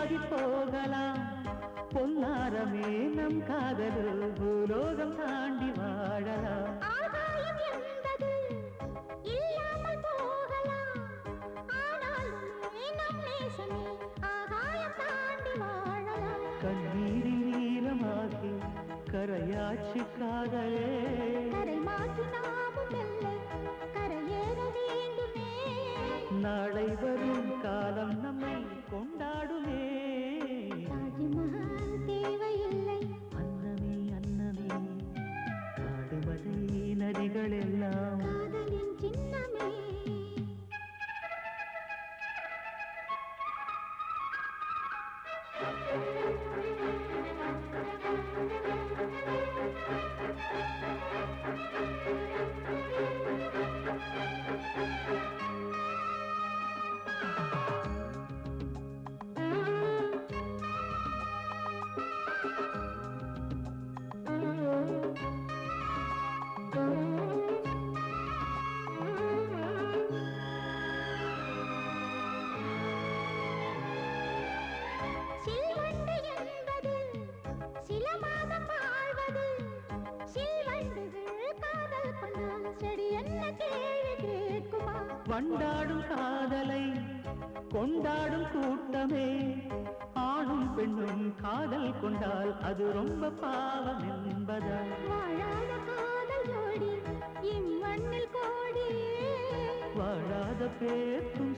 தேனாகி போகலாம் பொன்னாரமே நம் காதல் பூலோகம் தாண்டி வாழலாம். ஆகாயம் என்பது இல்லாமல் போகலாம், ஆனாலுமே நம் நேசமே ஆகாயம் தாண்டி வாழலாம். கண்ணீரில் நீலமாகி கரையாட்சி காதலே, கரை மாற்றி நாமும் வெல்ல கரையேற வேண்டுமே. நாளை வரும் காலம் நம்மை கொண்டாடுமே. தாஜ்மஹால் தேவையில்லை, அன்னமே அன்னமே காடுமலை நதிகள் எல்லாம் காதலின் சின்னமே. சில்வண்டு என்பது சில மாதம் வாழ்வது, சில்வண்டுகள் காதல் கொண்டால் செடி என்ன கேள்வி கேட்குமா? வண்டாடும் காதலை கொண்டாடும் கூட்டமே, ஆணும் பெண்ணும் காதல் கொண்டால் அது ரொம்ப பாவம் என்பதால் வாழாத காதல் ஜோடி இம்மண்ணில் கோடி, வாழாத பேர்க்கும்